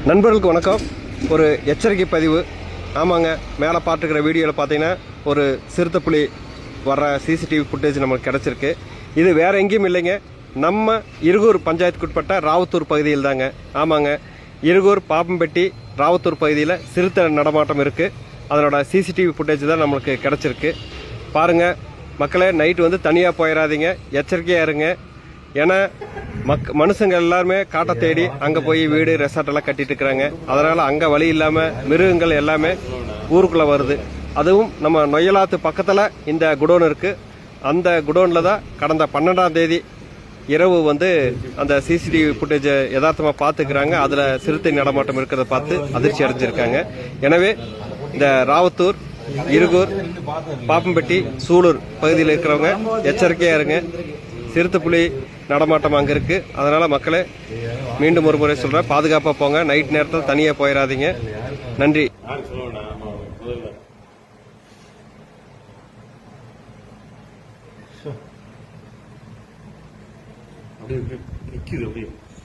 நண்பர்களுக்கு வணக்கம். ஒரு எச்சரிக்கை பதிவு. ஆமாங்க, மேலே பார்த்துக்கிற வீடியோவில் பார்த்தீங்கன்னா ஒரு சிறுத்தைப்புலி வர்ற சிசிடிவி ஃபுட்டேஜ் நமக்கு கிடச்சிருக்கு. இது வேறு எங்கேயும் இல்லைங்க, நம்ம இருகூர் பஞ்சாயத்துக்குட்பட்ட ராவத்தூர் பகுதியில் தாங்க. ஆமாங்க, இருகூர் பாப்பம்பட்டி ராவத்தூர் பகுதியில் சிறுத்தை நடமாட்டம் இருக்குது. அதனோட சிசிடிவி ஃபுட்டேஜ் தான் நம்மளுக்கு கிடச்சிருக்கு. பாருங்கள் மக்களே, நைட்டு வந்து தனியாக போயிடாதீங்க, எச்சரிக்கையாக இருங்க. ஏன்னா மனுஷங்க எல்லாருமே காட்டை தேடி அங்கே போய் வீடு ரெசார்ட் எல்லாம் கட்டிட்டு இருக்கிறாங்க. அதனால அங்கே வழி இல்லாமல் மிருகங்கள் எல்லாமே ஊருக்குள்ளே வருது. அதுவும் நம்ம நொய்யலாத்து பக்கத்தில் இந்த குடோன் இருக்கு. அந்த குடோனில் தான் கடந்த 12ஆம் தேதி இரவு வந்து அந்த சிசிடிவி ஃபுட்டேஜை யதார்த்தமாக பார்த்துக்கிறாங்க. அதில் சிறுத்தை நடமாட்டம் இருக்கிறத பார்த்து அதிர்ச்சி அடைஞ்சிருக்காங்க. எனவே இந்த ராவத்தூர், இருகூர், பாப்பம்பட்டி, சூலூர் பகுதியில் இருக்கிறவங்க எச்சரிக்கையாக இருங்க. சிறுத்தைப்புலி நடமாட்டம் அங்கே இருக்குது. அதனால் மக்களே, மீண்டும் ஒரு முறை சொல்கிறேன், பாதுகாப்பாக போங்க. நைட் நேரத்தில் தனியாக போயிடாதீங்க. நன்றி. அப்படியே நிற்கிது அப்படியே